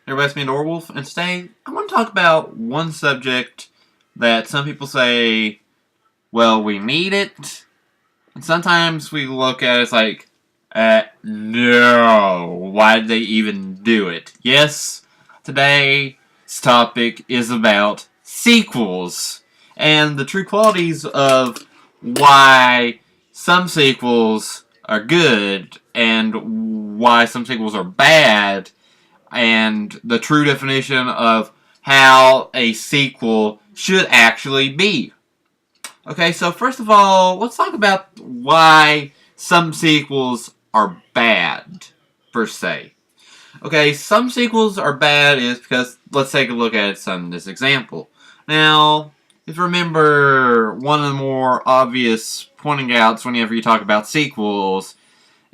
Everybody's me, DaAuraWolf, and today I want to talk about one subject that some people say, well, we need it, and sometimes we look at it as like, no, why did they even do it? Yes, today's topic is about sequels, and the true qualities of why some sequels are good, and why some sequels are bad, and the true definition of how a sequel should actually be. Okay, so first of all, let's talk about why some sequels are bad, per se. Okay, some sequels are bad is because, let's take a look at some of this example. Now, if you remember, one of the more obvious pointing outs whenever you talk about sequels,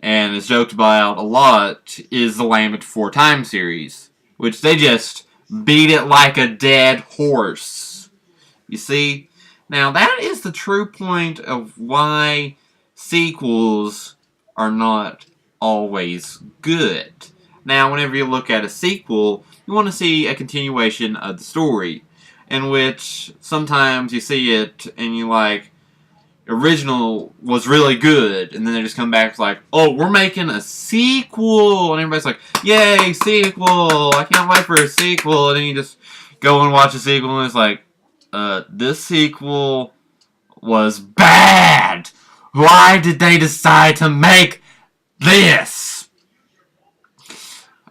and is joked about a lot, is the Lambent 4 Time series, which they just beat it like a dead horse. You see? Now, that is the true point of why sequels are not always good. Now, whenever you look at a sequel, you want to see a continuation of the story, in which sometimes you see it and you like, original was really good, and then they just come back like, oh, we're making a sequel, and everybody's like, yay, sequel, I can't wait for a sequel, and then you just go and watch a sequel, and it's like, this sequel was bad! Why did they decide to make this?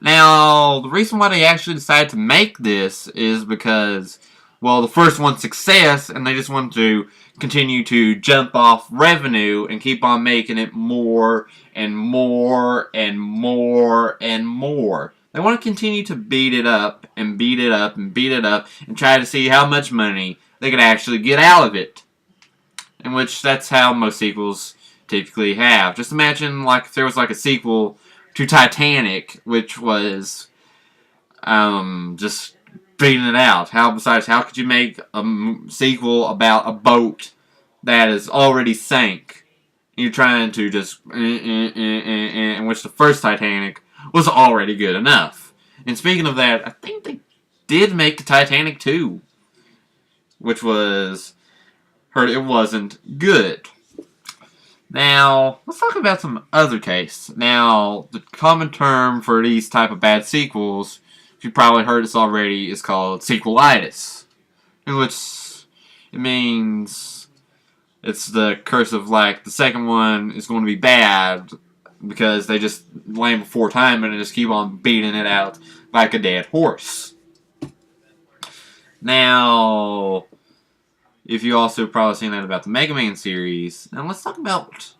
Now, the reason why they actually decided to make this is because, well, the first one's success, and they just want to continue to jump off revenue and keep on making it more and more and more and more. They want to continue to beat it up and beat it up and beat it up and try to see how much money they can actually get out of it. In which that's how most sequels typically have. Just imagine like if there was like a sequel to Titanic, which was just beating it out. How could you make a sequel about a boat that is already sank? You're trying to just in which the first Titanic was already good enough. And speaking of that, I think they did make the Titanic 2, which was heard it wasn't good. Now, let's talk about some other case. Now, the common term for these type of bad sequels, you've probably heard this already, is called Sequelitis. In which it means it's the curse of like the second one is going to be bad because they just land before time and just keep on beating it out like a dead horse. Now, if you also probably seen that about the Mega Man series, now let's talk about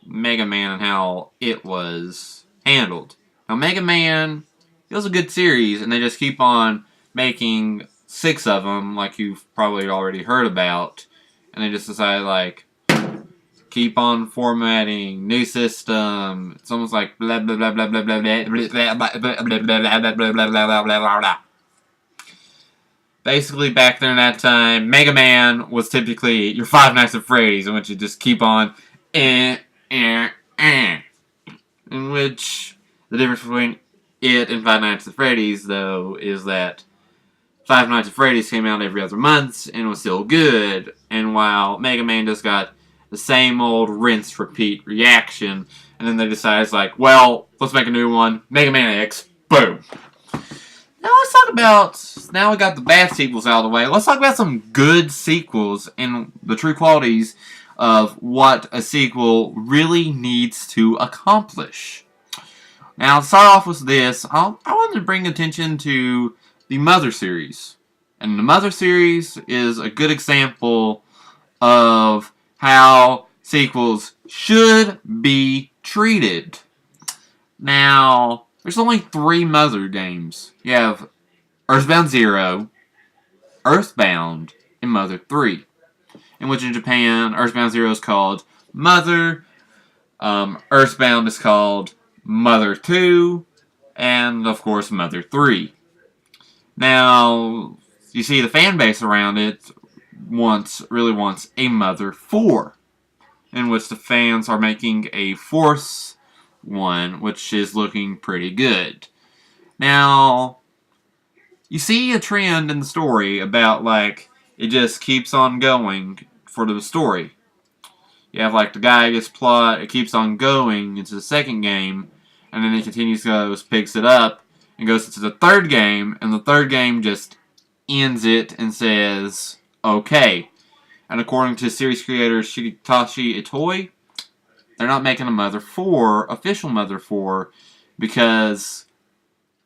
Mega Man and how it was handled. Now, Mega Man, it was a good series, and they just keep on making 6 of them, like you've probably already heard about, and they just decided, like, keep on formatting, new system, it's almost like blah blah blah blah blah blah blah blah blah blah blah blah blah blah. Basically, back there in that time, Mega Man was typically your Five Nights at Freddy's, in which you just keep on in which the difference between it and Five Nights at Freddy's, though, is that Five Nights at Freddy's came out every other month and was still good, and while Mega Man just got the same old rinse repeat reaction, and then they decided, like, well, let's make a new one, Mega Man X, boom. Now let's talk about, now we got the bad sequels out of the way, let's talk about some good sequels and the true qualities of what a sequel really needs to accomplish. Now, to start off with this, I wanted to bring attention to the Mother series. And the Mother series is a good example of how sequels should be treated. Now, there's only 3 Mother games. You have Earthbound 0, Earthbound, and Mother 3. In which in Japan, Earthbound 0 is called Mother, Earthbound is called Mother 2, and of course Mother 3. Now, you see the fan base around it really wants a Mother 4, in which the fans are making a 4th one, which is looking pretty good. Now, you see a trend in the story about, like, it just keeps on going for the story. You have, like, the guy gets plot, it keeps on going into the second game, and then it continues, goes, picks it up, and goes into the third game, and the third game just ends it and says, okay. And according to series creator Shigetashi Itoi, they're not making a Mother 4, official Mother 4, because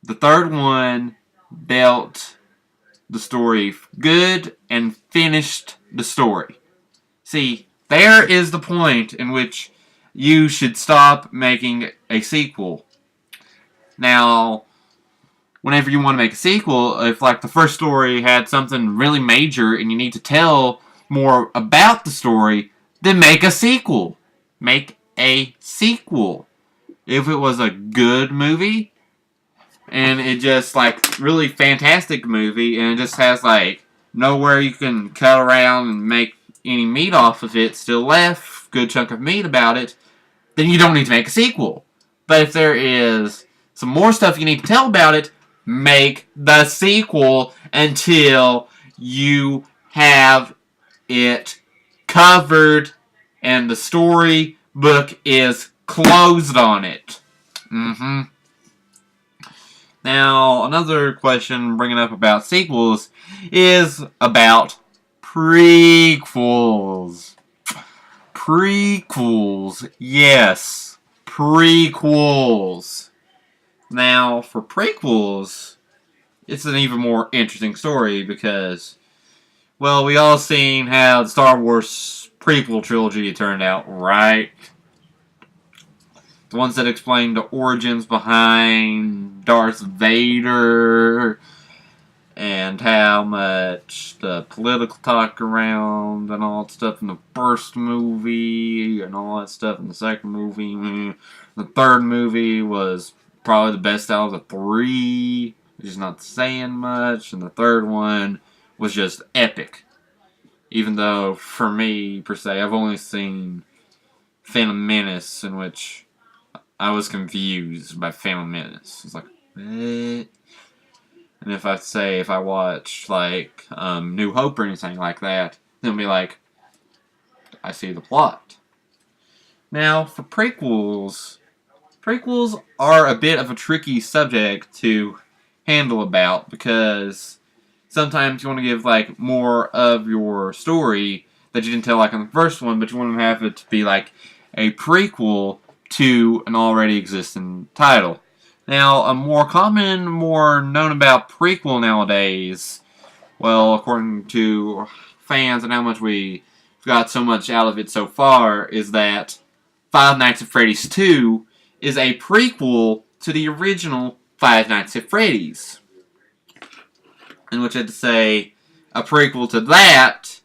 the third one built the story good and finished the story. See, there is the point in which you should stop making a sequel. Now, whenever you want to make a sequel, if like the first story had something really major and you need to tell more about the story, then make a sequel. Make a sequel. If it was a good movie, and it just like really fantastic movie, and it just has like nowhere you can cut around and make any meat off of it, still left good chunk of meat about it, then you don't need to make a sequel. But if there is some more stuff you need to tell about it, make the sequel until you have it covered and the story book is closed on it. Now, another question bringing up about sequels is about prequels. Prequels. Yes. Prequels. Now, for prequels, it's an even more interesting story because, well, we all seen how the Star Wars prequel trilogy turned out, right? The ones that explain the origins behind Darth Vader and how much the political talk around and all that stuff in the first movie and all that stuff in the second movie. The third movie was probably the best out of the three, which is not saying much, and the third one was just epic. Even though, for me, per se, I've only seen Phantom Menace, in which I was confused by Phantom Menace. It's like, what? And if I watch, like, New Hope or anything like that, then it'll be like, I see the plot. Now, for prequels are a bit of a tricky subject to handle about, because sometimes you want to give, like, more of your story that you didn't tell, like, in the first one, but you want to have it to be, like, a prequel to an already existing title. Now, a more common, more known about prequel nowadays, well, according to fans and how much we got so much out of it so far, is that Five Nights at Freddy's 2 is a prequel to the original Five Nights at Freddy's. In which I had to say a prequel to that,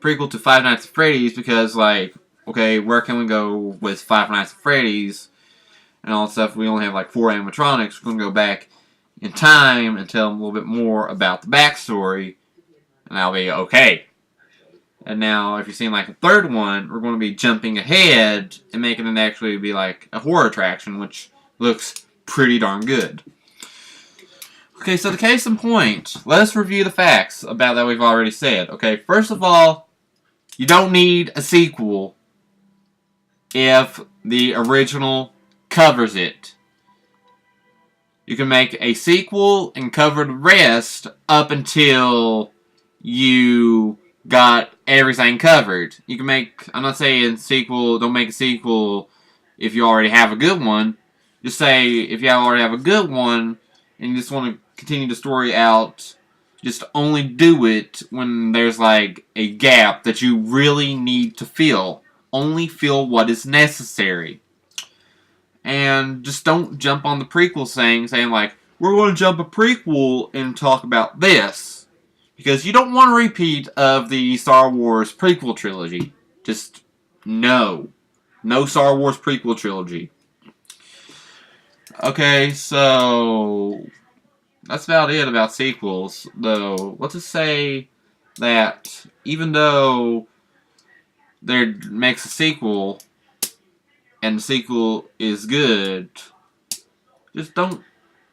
prequel to Five Nights at Freddy's, because, like, okay, where can we go with Five Nights at Freddy's and all that stuff? We only have like 4 animatronics. We're going to go back in time and tell them a little bit more about the backstory, and that'll be okay. And now, if you're seeing like a third one, we're going to be jumping ahead and making it actually be like a horror attraction, which looks pretty darn good. Okay, so the case in point, let's review the facts about that we've already said. Okay, first of all, you don't need a sequel if the original covers it. You can make a sequel and cover the rest up until you got everything covered. You can make, I'm not saying sequel, don't make a sequel if you already have a good one. Just say if you already have a good one and you just want to continue the story out, just only do it when there's like a gap that you really need to fill. Only fill what is necessary. And just don't jump on the prequel saying like, we're going to jump a prequel and talk about this. Because you don't want a repeat of the Star Wars prequel trilogy. Just no. No Star Wars prequel trilogy. Okay, so that's about it about sequels, though. Let's just say that even though there makes a sequel and the sequel is good, just don't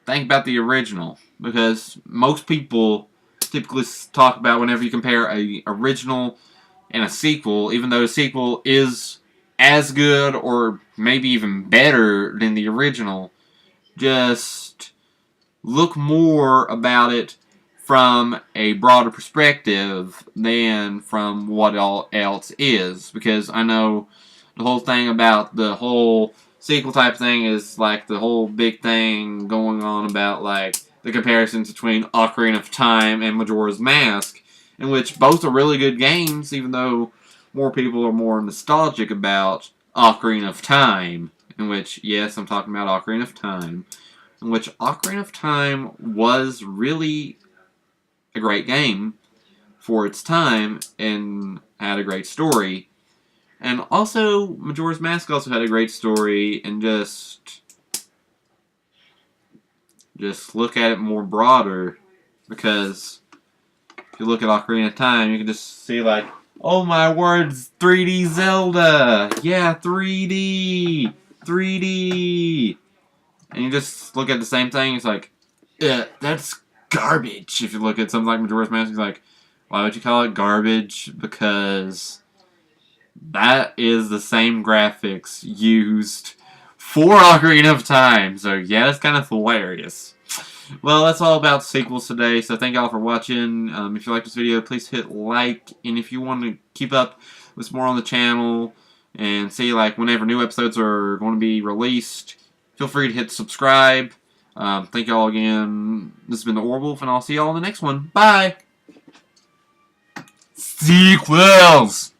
think about the original. because most people typically talk about whenever you compare a original and a sequel, even though the sequel is as good or maybe even better than the original, just look more about it from a broader perspective than from what all else is. Because I know the whole thing about the whole sequel type thing is like the whole big thing going on about like the comparisons between Ocarina of Time and Majora's Mask, in which both are really good games, even though more people are more nostalgic about Ocarina of Time. In which, yes, I'm talking about Ocarina of Time. In which Ocarina of Time was really a great game for its time and had a great story. And also, Majora's Mask also had a great story, and just look at it more broader, because if you look at Ocarina of Time, you can just see like, oh my words, 3D Zelda! Yeah, 3D! 3D! And you just look at the same thing, it's like, that's garbage. If you look at something like Majora's Mask, it's like, why would you call it garbage? Because that is the same graphics used for Ocarina of Time. So yeah, that's kind of hilarious. Well, that's all about sequels today, so thank y'all for watching. If you like this video, please hit like, and if you want to keep up with more on the channel and see like whenever new episodes are going to be released, feel free to hit subscribe. Thank y'all again. This has been DaAuraWolf, and I'll see y'all in the next one. Bye! Sequels!